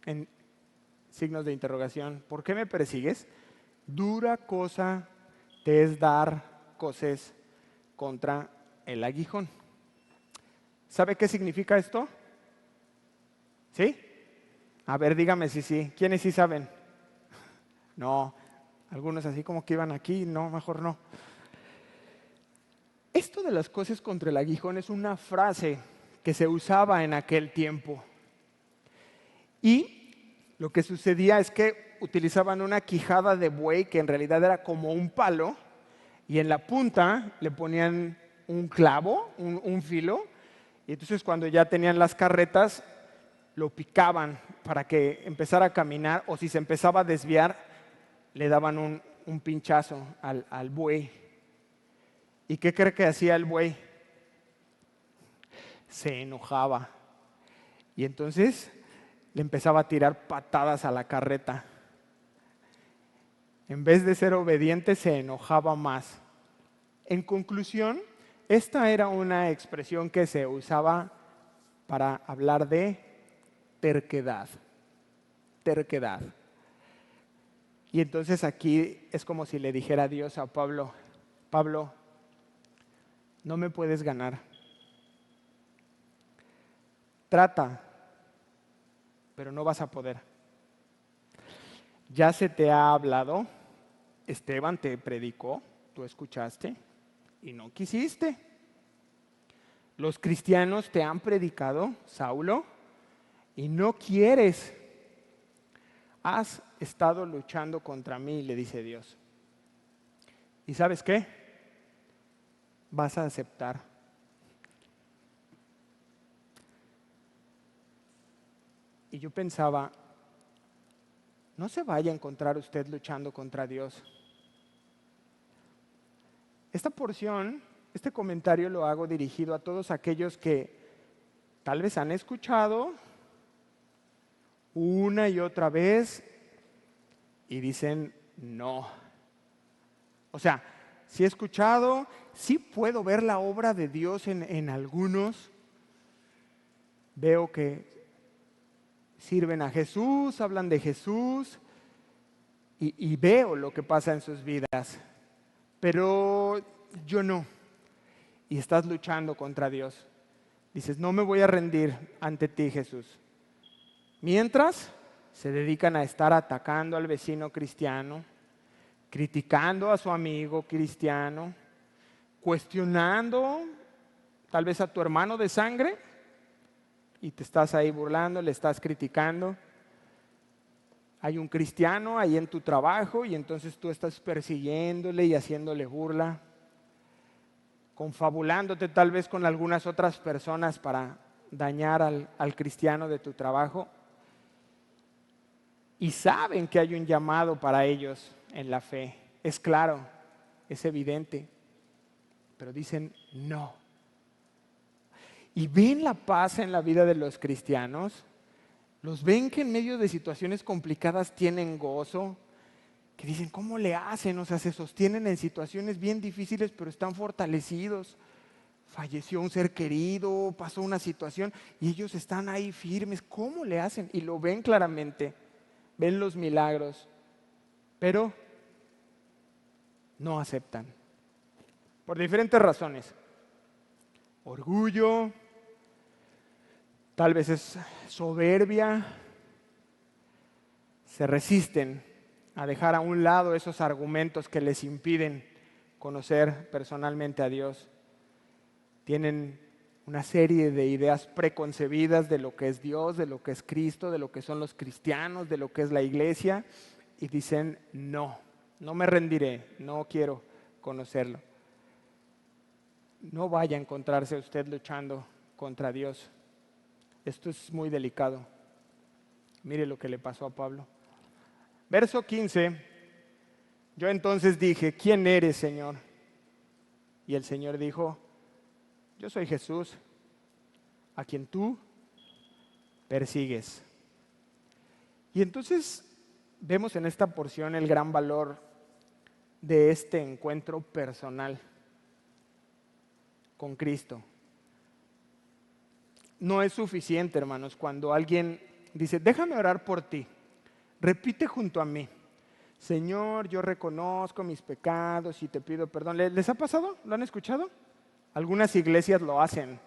En signos de interrogación. ¿Por qué me persigues? Dura cosa te es dar coces contra el aguijón. ¿Sabe qué significa esto? ¿Sí? A ver, dígame si sí. ¿Quiénes sí saben? No, algunos así como que iban aquí, no, mejor no. Esto de las coces contra el aguijón es una frase que se usaba en aquel tiempo. Y lo que sucedía es que utilizaban una quijada de buey que en realidad era como un palo, y en la punta le ponían un clavo, un filo, y entonces cuando ya tenían las carretas, lo picaban para que empezara a caminar, o si se empezaba a desviar, le daban un pinchazo al buey. ¿Y qué cree que hacía el buey? Se enojaba. Y entonces le empezaba a tirar patadas a la carreta. En vez de ser obediente, se enojaba más. En conclusión, esta era una expresión que se usaba para hablar de terquedad. Terquedad. Y entonces aquí es como si le dijera a Dios a Pablo, Pablo, no me puedes ganar. Trata, pero no vas a poder. Ya se te ha hablado, Esteban te predicó, tú escuchaste y no quisiste. Los cristianos te han predicado, Saulo, y no quieres. Has estado luchando contra mí, le dice Dios. ¿Y sabes qué? Vas a aceptar. Y yo pensaba, no se vaya a encontrar usted luchando contra Dios. Esta porción, este comentario lo hago dirigido a todos aquellos que tal vez han escuchado una y otra vez y dicen no. O sea, sí he escuchado, sí puedo ver la obra de Dios en algunos. Veo que sirven a Jesús, hablan de Jesús y veo lo que pasa en sus vidas. Pero yo no. Y estás luchando contra Dios. Dices, no me voy a rendir ante ti, Jesús. Mientras se dedican a estar atacando al vecino cristiano, criticando a su amigo cristiano, cuestionando tal vez a tu hermano de sangre y te estás ahí burlando, le estás criticando. Hay un cristiano ahí en tu trabajo y entonces tú estás persiguiéndole y haciéndole burla, confabulándote tal vez con algunas otras personas para dañar al cristiano de tu trabajo. Y saben que hay un llamado para ellos en la fe. Es claro, es evidente, pero dicen no. Y ven la paz en la vida de los cristianos. Los ven que en medio de situaciones complicadas tienen gozo, que dicen, ¿cómo le hacen? O sea, se sostienen en situaciones bien difíciles, pero están fortalecidos. Falleció un ser querido, pasó una situación y ellos están ahí firmes. ¿Cómo le hacen? Y lo ven claramente, ven los milagros, pero no aceptan. Por diferentes razones. Orgullo, tal vez es soberbia, se resisten a dejar a un lado esos argumentos que les impiden conocer personalmente a Dios. Tienen una serie de ideas preconcebidas de lo que es Dios, de lo que es Cristo, de lo que son los cristianos, de lo que es la iglesia, y dicen no, no me rendiré, no quiero conocerlo. No vaya a encontrarse usted luchando contra Dios. Esto es muy delicado. Mire lo que le pasó a Pablo. Verso 15, yo entonces dije, ¿quién eres, Señor? Y el Señor dijo, yo soy Jesús, a quien tú persigues. Y entonces vemos en esta porción el gran valor de este encuentro personal con Cristo. No es suficiente, hermanos, cuando alguien dice, déjame orar por ti. Repite junto a mí, Señor, yo reconozco mis pecados y te pido perdón. ¿Les ha pasado? ¿Lo han escuchado? Algunas iglesias lo hacen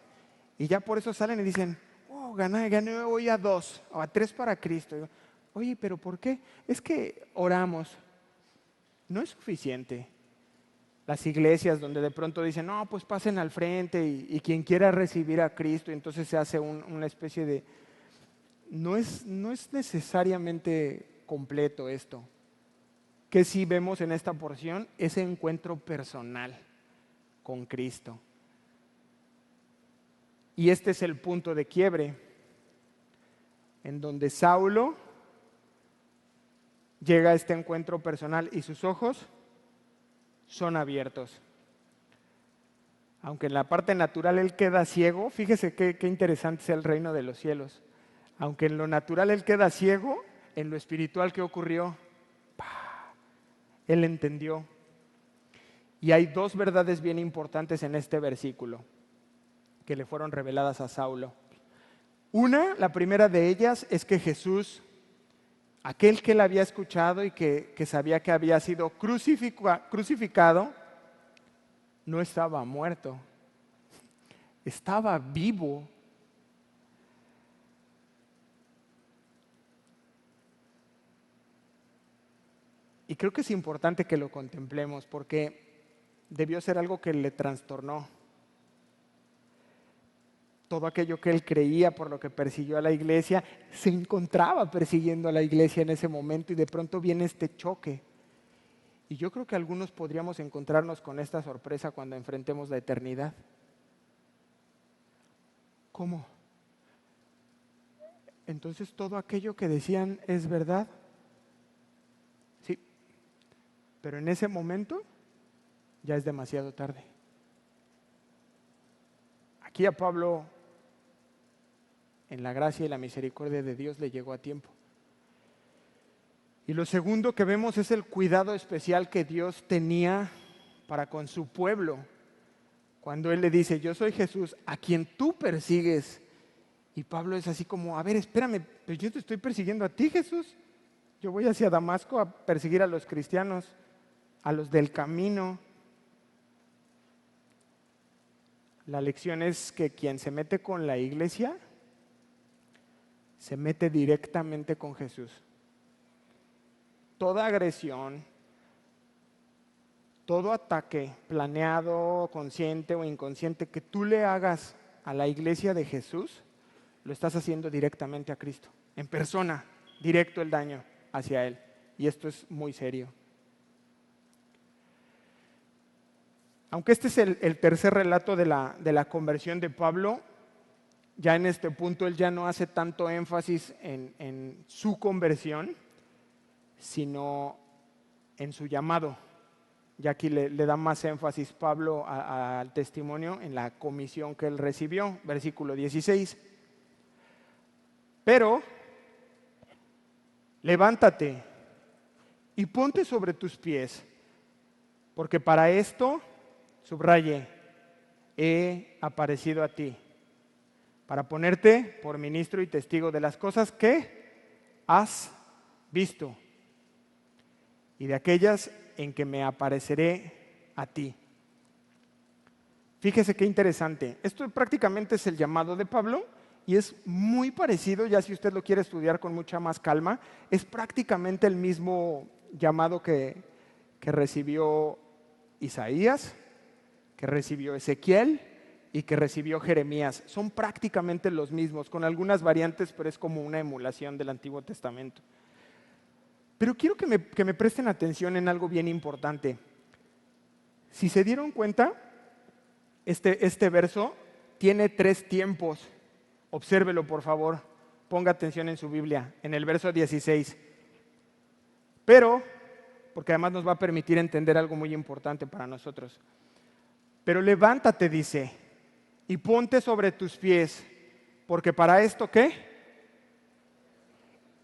y ya por eso salen y dicen, oh, gané hoy a 2 o a 3 para Cristo. Digo, oye, ¿pero por qué? Es que oramos. No es suficiente. Las iglesias donde de pronto dicen, no, pues pasen al frente y quien quiera recibir a Cristo, y entonces se hace una especie de... No es necesariamente completo esto. Que sí vemos en esta porción ese encuentro personal con Cristo. Y este es el punto de quiebre, en donde Saulo llega a este encuentro personal y sus ojos son abiertos. Aunque en la parte natural él queda ciego, fíjese qué interesante es el reino de los cielos. Aunque en lo natural él queda ciego, en lo espiritual, ¿qué ocurrió? Él entendió. Y hay dos verdades bien importantes en este versículo que le fueron reveladas a Saulo. Una, la primera de ellas, es que Jesús, aquel que él había escuchado y que sabía que había sido crucificado, no estaba muerto, estaba vivo. Y creo que es importante que lo contemplemos porque debió ser algo que le trastornó. Todo aquello que él creía por lo que persiguió a la iglesia, se encontraba persiguiendo a la iglesia en ese momento y de pronto viene este choque. Y yo creo que algunos podríamos encontrarnos con esta sorpresa cuando enfrentemos la eternidad. ¿Cómo? Entonces todo aquello que decían es verdad. Sí, pero en ese momento ya es demasiado tarde. Aquí a Pablo, en la gracia y la misericordia de Dios, le llegó a tiempo. Y lo segundo que vemos es el cuidado especial que Dios tenía para con su pueblo. Cuando Él le dice, yo soy Jesús, a quien tú persigues. Y Pablo es así como, a ver, espérame, pero yo te estoy persiguiendo a ti, Jesús. Yo voy hacia Damasco a perseguir a los cristianos, a los del camino. La lección es que quien se mete con la iglesia, se mete directamente con Jesús. Toda agresión, todo ataque planeado, consciente o inconsciente que tú le hagas a la iglesia de Jesús, lo estás haciendo directamente a Cristo, en persona, directo el daño hacia Él. Y esto es muy serio. Aunque este es el tercer relato de la conversión de Pablo, ya en este punto él ya no hace tanto énfasis en su conversión, sino en su llamado. Ya aquí le da más énfasis Pablo al testimonio en la comisión que él recibió, versículo 16. Pero, levántate y ponte sobre tus pies, porque para esto, subraye, he aparecido a ti, para ponerte por ministro y testigo de las cosas que has visto y de aquellas en que me apareceré a ti. Fíjese qué interesante. Esto prácticamente es el llamado de Pablo y es muy parecido, ya si usted lo quiere estudiar con mucha más calma, es prácticamente el mismo llamado que recibió Isaías, que recibió Ezequiel y que recibió Jeremías. Son prácticamente los mismos, con algunas variantes, pero es como una emulación del Antiguo Testamento. Pero quiero que me presten atención en algo bien importante. Si se dieron cuenta, este verso tiene 3 tiempos. Obsérvelo, por favor. Ponga atención en su Biblia, en el verso 16. Pero, porque además nos va a permitir entender algo muy importante para nosotros. Pero levántate, dice, y ponte sobre tus pies, porque para esto, ¿qué?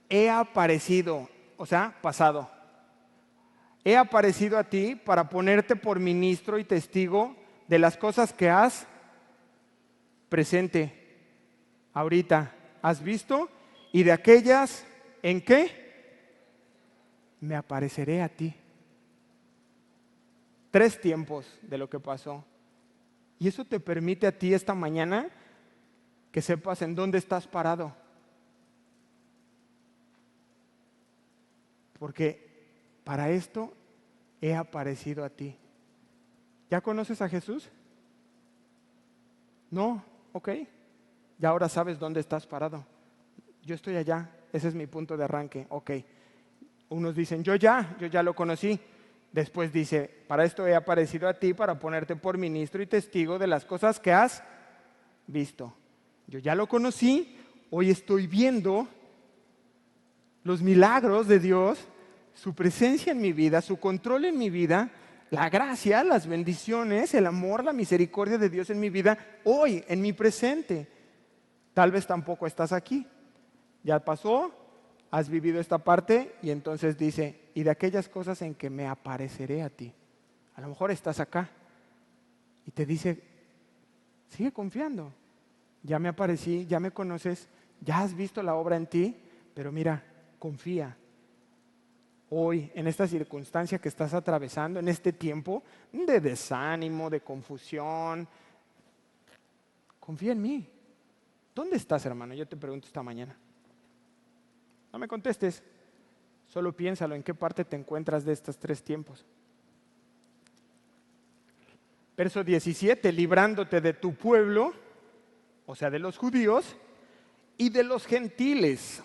He aparecido. O sea, pasado. He aparecido a ti para ponerte por ministro y testigo de las cosas que has presente, ahorita, has visto, y de aquellas en que me apareceré a ti. 3 tiempos de lo que pasó. Y eso te permite a ti esta mañana que sepas en dónde estás parado. Porque para esto he aparecido a ti. ¿Ya conoces a Jesús? No, ok. Ya ahora sabes dónde estás parado. Yo estoy allá, ese es mi punto de arranque, ok. Unos dicen, yo ya lo conocí. Después dice, para esto he aparecido a ti, para ponerte por ministro y testigo de las cosas que has visto. Yo ya lo conocí, hoy estoy viendo los milagros de Dios, su presencia en mi vida, su control en mi vida, la gracia, las bendiciones, el amor, la misericordia de Dios en mi vida, hoy, en mi presente. Tal vez tampoco estás aquí. Ya pasó, has vivido esta parte y entonces dice, y de aquellas cosas en que me apareceré a ti. A lo mejor estás acá y te dice, sigue confiando. Ya me aparecí, ya me conoces, ya has visto la obra en ti, pero mira, confía. Hoy, en esta circunstancia que estás atravesando, en este tiempo de desánimo, de confusión, confía en mí. ¿Dónde estás, hermano? Yo te pregunto esta mañana. No me contestes, solo piénsalo en qué parte te encuentras de estos 3 tiempos. Verso 17, librándote de tu pueblo, o sea, de los judíos, y de los gentiles,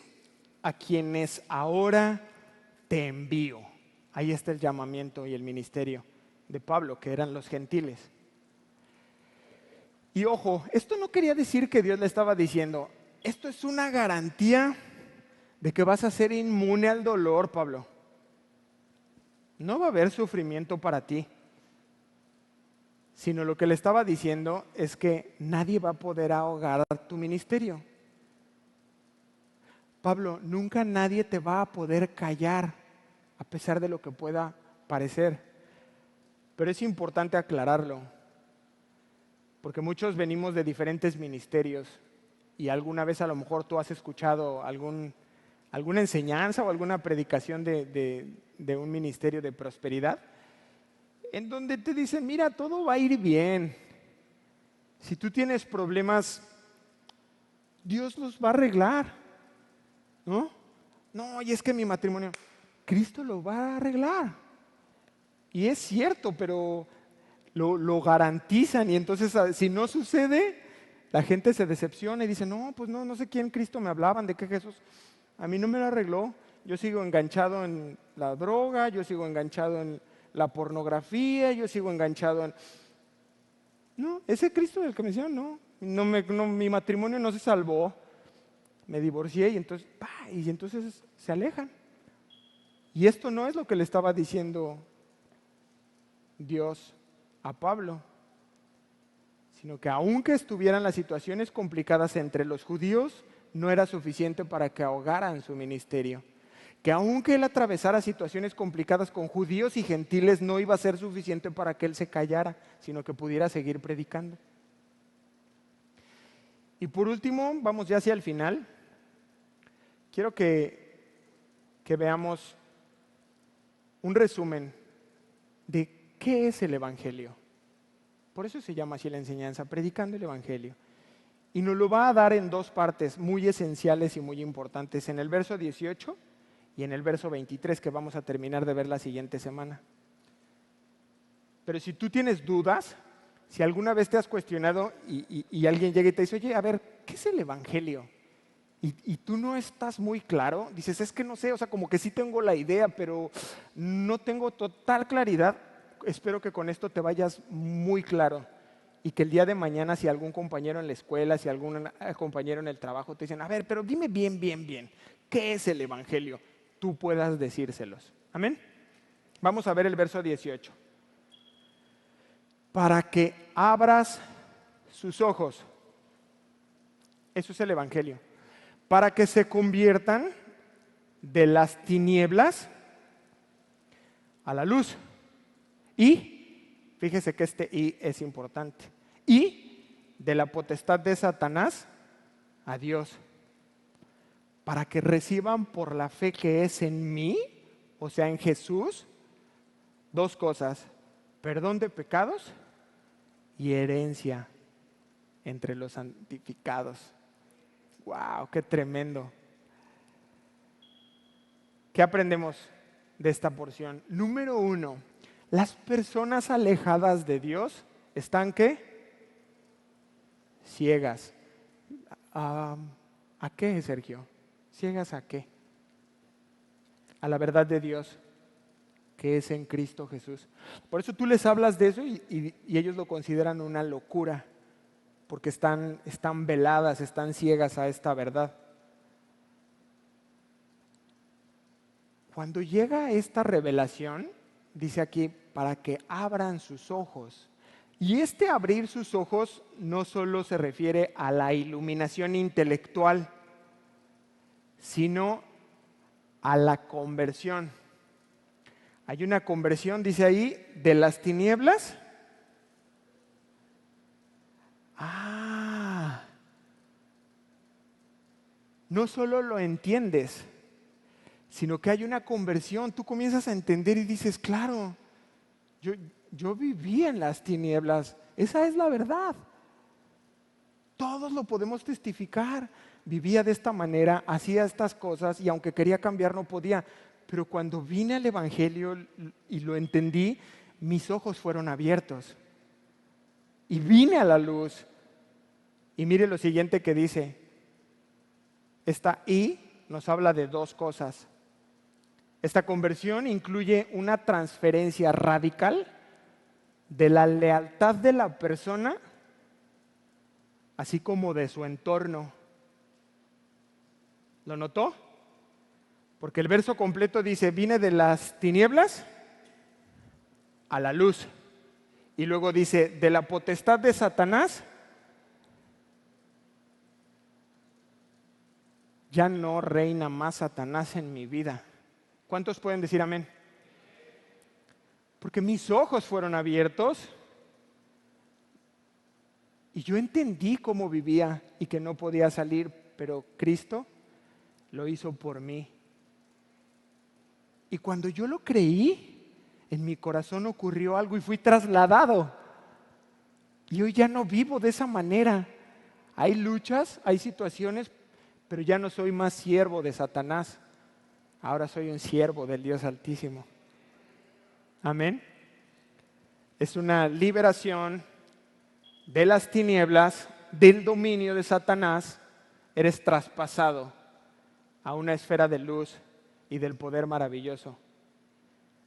a quienes ahora te envío. Ahí está el llamamiento y el ministerio de Pablo, que eran los gentiles. Y ojo, esto no quería decir que Dios le estaba diciendo, esto es una garantía de que vas a ser inmune al dolor, Pablo. No va a haber sufrimiento para ti. Sino lo que le estaba diciendo es que nadie va a poder ahogar tu ministerio. Pablo, nunca nadie te va a poder callar, a pesar de lo que pueda parecer. Pero es importante aclararlo, porque muchos venimos de diferentes ministerios y alguna vez a lo mejor tú has escuchado alguna enseñanza o alguna predicación de un ministerio de prosperidad, en donde te dicen, mira, todo va a ir bien. Si tú tienes problemas, Dios los va a arreglar, ¿no? No, y es que mi matrimonio, Cristo lo va a arreglar. Y es cierto, pero lo garantizan y entonces si no sucede, la gente se decepciona y dice, no, pues no sé quién Cristo me hablaban, de qué Jesús. A mí no me lo arregló. Yo sigo enganchado en la droga, yo sigo enganchado en la pornografía, yo sigo enganchado en... No, ese Cristo del que me decían, mi matrimonio no se salvó, me divorcié y entonces se alejan. Y esto no es lo que le estaba diciendo Dios a Pablo, sino que aunque estuvieran las situaciones complicadas entre los judíos, no era suficiente para que ahogaran su ministerio. Que aunque él atravesara situaciones complicadas con judíos y gentiles, no iba a ser suficiente para que él se callara, sino que pudiera seguir predicando. Y por último, vamos ya hacia el final, quiero que veamos un resumen de qué es el Evangelio. Por eso se llama así la enseñanza, predicando el Evangelio. Y nos lo va a dar en 2 partes muy esenciales y muy importantes, en el verso 18 y en el verso 23, que vamos a terminar de ver la siguiente semana. Pero si tú tienes dudas, si alguna vez te has cuestionado y alguien llega y te dice, oye, a ver, ¿qué es el Evangelio? Y tú no estás muy claro, dices, es que no sé, o sea, como que sí tengo la idea, pero no tengo total claridad. Espero que con esto te vayas muy claro y que el día de mañana, si algún compañero en la escuela, si algún compañero en el trabajo te dicen, a ver, pero dime bien, ¿qué es el Evangelio? Tú puedas decírselos. ¿Amén? Vamos a ver el verso 18. Para que abras sus ojos. Eso es el Evangelio. Para que se conviertan de las tinieblas a la luz. Y, fíjese que este y es importante, y de la potestad de Satanás a Dios, para que reciban por la fe que es en mí, o sea, en Jesús, 2 cosas, perdón de pecados y herencia entre los santificados. ¡Wow! ¡Qué tremendo! ¿Qué aprendemos de esta porción? Número 1, las personas alejadas de Dios están ¿qué? Ciegas. ¿A qué, Sergio? ¿Ciegas a qué? A la verdad de Dios, que es en Cristo Jesús. Por eso tú les hablas de eso y ellos lo consideran una locura, porque están veladas, están ciegas a esta verdad. Cuando llega esta revelación, dice aquí, para que abran sus ojos. Y este abrir sus ojos no solo se refiere a la iluminación intelectual, sino a la conversión. Hay una conversión, dice ahí, de las tinieblas. No solo lo entiendes, sino que hay una conversión. Tú comienzas a entender y dices, claro, yo vivía en las tinieblas. Esa es la verdad. Todos lo podemos testificar. Vivía de esta manera, hacía estas cosas y aunque quería cambiar no podía. Pero cuando vine al Evangelio y lo entendí, mis ojos fueron abiertos. Y vine a la luz. Y mire lo siguiente que dice. Esta I nos habla de dos cosas. Esta conversión incluye una transferencia radical de la lealtad de la persona, así como de su entorno. ¿Lo notó? Porque el verso completo dice, vine de las tinieblas a la luz. Y luego dice, de la potestad de Satanás, ya no reina más Satanás en mi vida. ¿Cuántos pueden decir amén? Porque mis ojos fueron abiertos y yo entendí cómo vivía y que no podía salir, pero Cristo lo hizo por mí. Y cuando yo lo creí, en mi corazón ocurrió algo y fui trasladado. Y hoy ya no vivo de esa manera. Hay luchas, hay situaciones, pero ya no soy más siervo de Satanás. Ahora soy un siervo del Dios Altísimo. Amén. Es una liberación de las tinieblas, del dominio de Satanás. Eres traspasado a una esfera de luz y del poder maravilloso.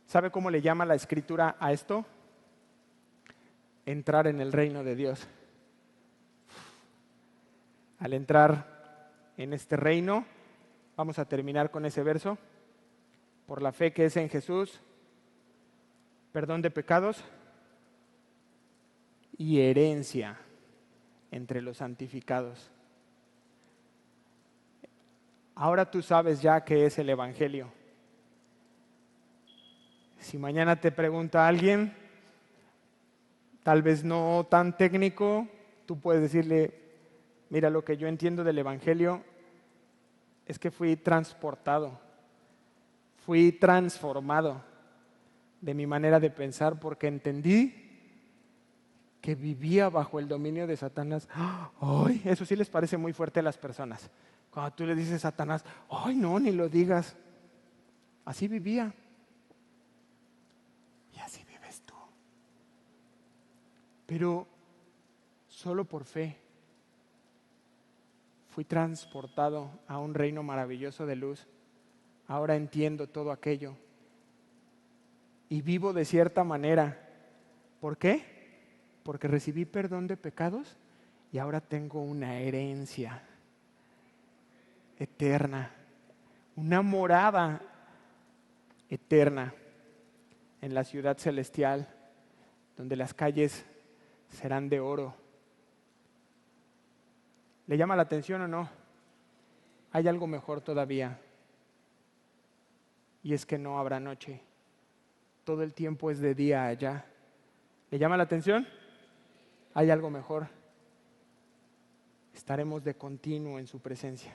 ¿Sabe cómo le llama la Escritura a esto? Entrar en el reino de Dios. Al entrar en este reino, vamos a terminar con ese verso. Por la fe que es en Jesús, perdón de pecados y herencia entre los santificados. Ahora tú sabes ya qué es el Evangelio. Si mañana te pregunta alguien, tal vez no tan técnico, tú puedes decirle, mira, lo que yo entiendo del Evangelio es que fui transportado, fui transformado de mi manera de pensar porque entendí que vivía bajo el dominio de Satanás. ¡Ay! Eso sí les parece muy fuerte a las personas. Cuando tú le dices a Satanás, ¡ay no, ni lo digas! Así vivía. Y así vives tú. Pero solo por fe fui transportado a un reino maravilloso de luz. Ahora entiendo todo aquello. Y vivo de cierta manera. ¿Por qué? Porque recibí perdón de pecados y ahora tengo una herencia eterna, una morada eterna en la ciudad celestial, donde las calles serán de oro. ¿Le llama la atención o no? Hay algo mejor todavía, y es que no habrá noche. Todo el tiempo es de día allá. ¿Le llama la atención? Hay algo mejor. Estaremos de continuo en su presencia.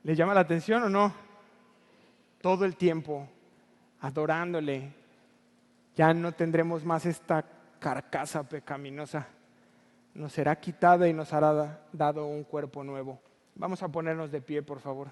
¿Le llama la atención o no? Todo el tiempo adorándole. Ya no tendremos más esta carcasa pecaminosa. Nos será quitada y nos hará dado un cuerpo nuevo. Vamos a ponernos de pie, por favor.